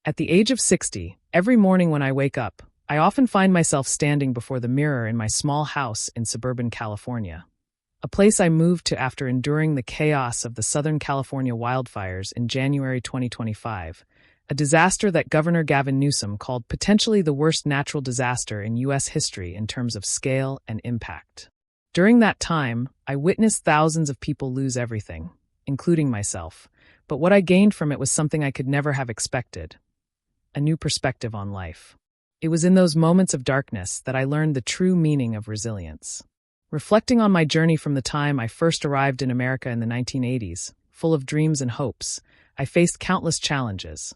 At the age of 60, every morning when I wake up, I often find myself standing before the mirror in my small house in suburban California, a place I moved to after enduring the chaos of the Southern California wildfires in January 2025, a disaster that Governor Gavin Newsom called potentially the worst natural disaster in U.S. history in terms of scale and impact. During that time, I witnessed thousands of people lose everything, including myself, but what I gained from it was something I could never have expected: a new perspective on life. It was in those moments of darkness that I learned the true meaning of resilience. Reflecting on my journey from the time I first arrived in America in the 1980s, full of dreams and hopes, I faced countless challenges.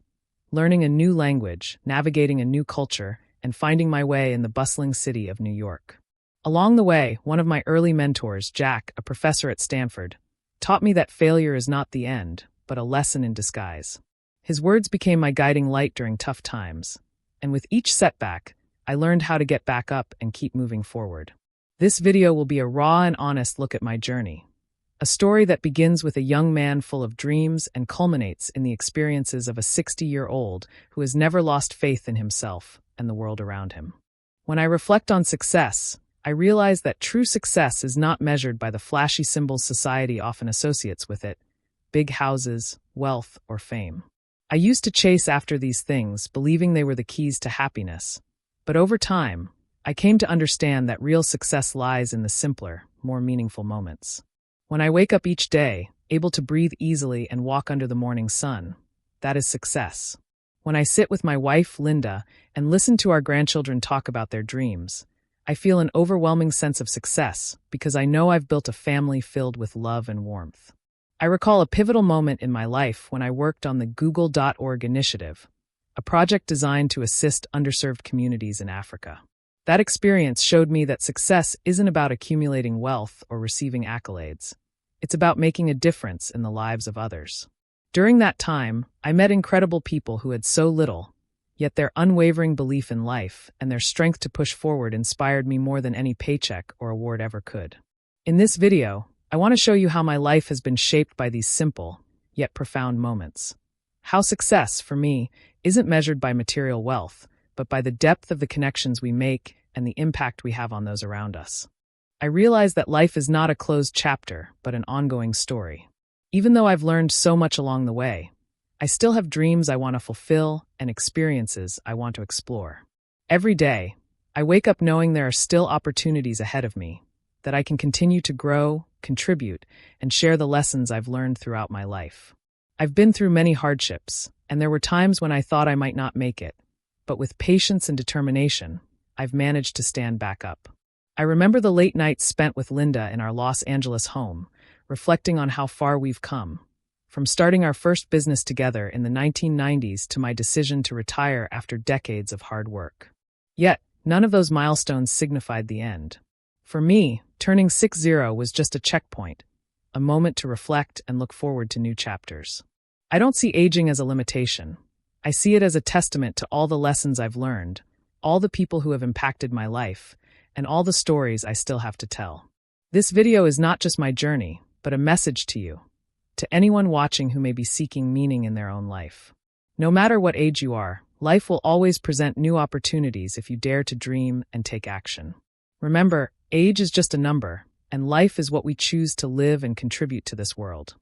Learning a new language, navigating a new culture, and finding my way in the bustling city of New York. Along the way, one of my early mentors, Jack, a professor at Stanford, taught me that failure is not the end, but a lesson in disguise. His words became my guiding light during tough times, and with each setback, I learned how to get back up and keep moving forward. This video will be a raw and honest look at my journey, a story that begins with a young man full of dreams and culminates in the experiences of a 60-year-old who has never lost faith in himself and the world around him. When I reflect on success, I realize that true success is not measured by the flashy symbols society often associates with it: big houses, wealth, or fame. I used to chase after these things, believing they were the keys to happiness. But over time, I came to understand that real success lies in the simpler, more meaningful moments. When I wake up each day, able to breathe easily and walk under the morning sun, that is success. When I sit with my wife, Linda, and listen to our grandchildren talk about their dreams, I feel an overwhelming sense of success because I know I've built a family filled with love and warmth. I recall a pivotal moment in my life when I worked on the Google.org initiative, a project designed to assist underserved communities in Africa. That experience showed me that success isn't about accumulating wealth or receiving accolades. It's about making a difference in the lives of others. During that time, I met incredible people who had so little, yet their unwavering belief in life and their strength to push forward inspired me more than any paycheck or award ever could. In this video, I want to show you how my life has been shaped by these simple, yet profound moments. How success, for me, isn't measured by material wealth, but by the depth of the connections we make and the impact we have on those around us. I realize that life is not a closed chapter, but an ongoing story. Even though I've learned so much along the way, I still have dreams I want to fulfill and experiences I want to explore. Every day, I wake up knowing there are still opportunities ahead of me, that I can continue to grow, contribute, and share the lessons I've learned throughout my life. I've been through many hardships, and there were times when I thought I might not make it, but with patience and determination, I've managed to stand back up. I remember the late nights spent with Linda in our Los Angeles home, reflecting on how far we've come. From starting our first business together in the 1990s to my decision to retire after decades of hard work. Yet, none of those milestones signified the end. For me, turning 60 was just a checkpoint, a moment to reflect and look forward to new chapters. I don't see aging as a limitation. I see it as a testament to all the lessons I've learned, all the people who have impacted my life, and all the stories I still have to tell. This video is not just my journey, but a message to you, to anyone watching who may be seeking meaning in their own life. No matter what age you are, life will always present new opportunities if you dare to dream and take action. Remember, age is just a number, and life is what we choose to live and contribute to this world.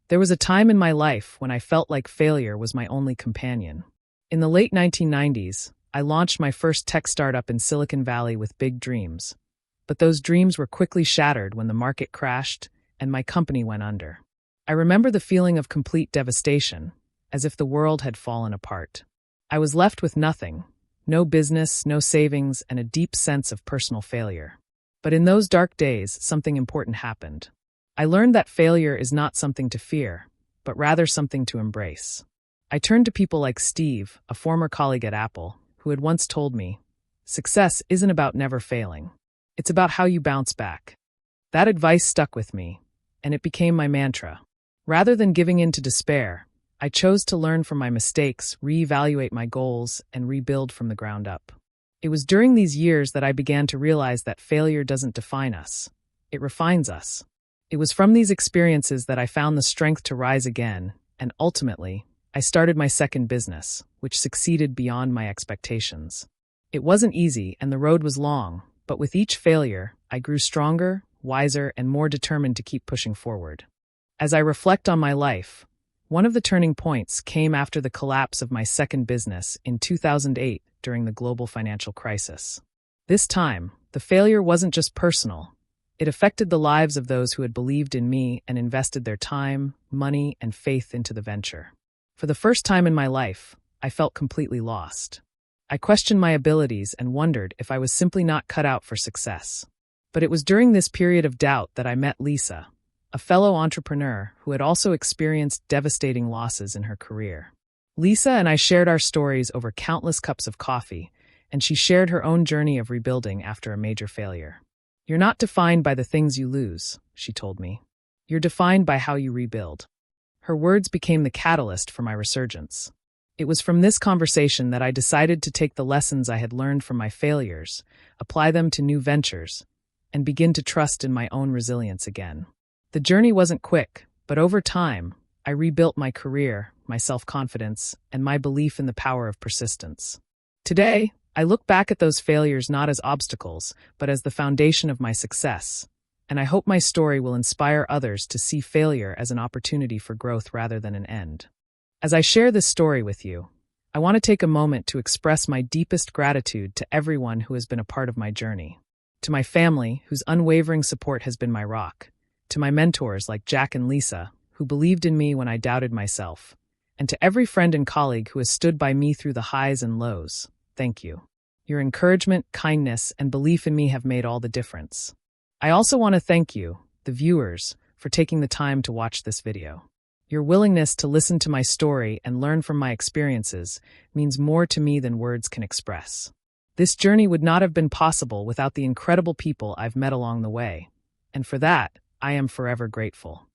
There was a time in my life when I felt like failure was my only companion. In the late 1990s, I launched my first tech startup in Silicon Valley with big dreams. But those dreams were quickly shattered when the market crashed and my company went under. I remember the feeling of complete devastation, as if the world had fallen apart. I was left with nothing, no business, no savings, and a deep sense of personal failure. But in those dark days, something important happened. I learned that failure is not something to fear, but rather something to embrace. I turned to people like Steve, a former colleague at Apple, who had once told me, "Success isn't about never failing. It's about how you bounce back." That advice stuck with me, and it became my mantra. Rather than giving in to despair, I chose to learn from my mistakes, reevaluate my goals, and rebuild from the ground up. It was during these years that I began to realize that failure doesn't define us. It refines us. It was from these experiences that I found the strength to rise again, and ultimately, I started my second business, which succeeded beyond my expectations. It wasn't easy and the road was long, but with each failure, I grew stronger, wiser, and more determined to keep pushing forward. As I reflect on my life, one of the turning points came after the collapse of my second business in 2008 during the global financial crisis. This time, the failure wasn't just personal. It affected the lives of those who had believed in me and invested their time, money, and faith into the venture. For the first time in my life, I felt completely lost. I questioned my abilities and wondered if I was simply not cut out for success. But it was during this period of doubt that I met Lisa, a fellow entrepreneur who had also experienced devastating losses in her career. Lisa and I shared our stories over countless cups of coffee, and she shared her own journey of rebuilding after a major failure. "You're not defined by the things you lose," she told me. "You're defined by how you rebuild." Her words became the catalyst for my resurgence. It was from this conversation that I decided to take the lessons I had learned from my failures, apply them to new ventures, and begin to trust in my own resilience again. The journey wasn't quick, but over time, I rebuilt my career, my self-confidence, and my belief in the power of persistence. Today, I look back at those failures not as obstacles, but as the foundation of my success, and I hope my story will inspire others to see failure as an opportunity for growth rather than an end. As I share this story with you, I want to take a moment to express my deepest gratitude to everyone who has been a part of my journey. To my family, whose unwavering support has been my rock. To my mentors like Jack and Lisa, who believed in me when I doubted myself. And to every friend and colleague who has stood by me through the highs and lows, thank you. Your encouragement, kindness, and belief in me have made all the difference. I also want to thank you, the viewers, for taking the time to watch this video. Your willingness to listen to my story and learn from my experiences means more to me than words can express. This journey would not have been possible without the incredible people I've met along the way, and for that, I am forever grateful.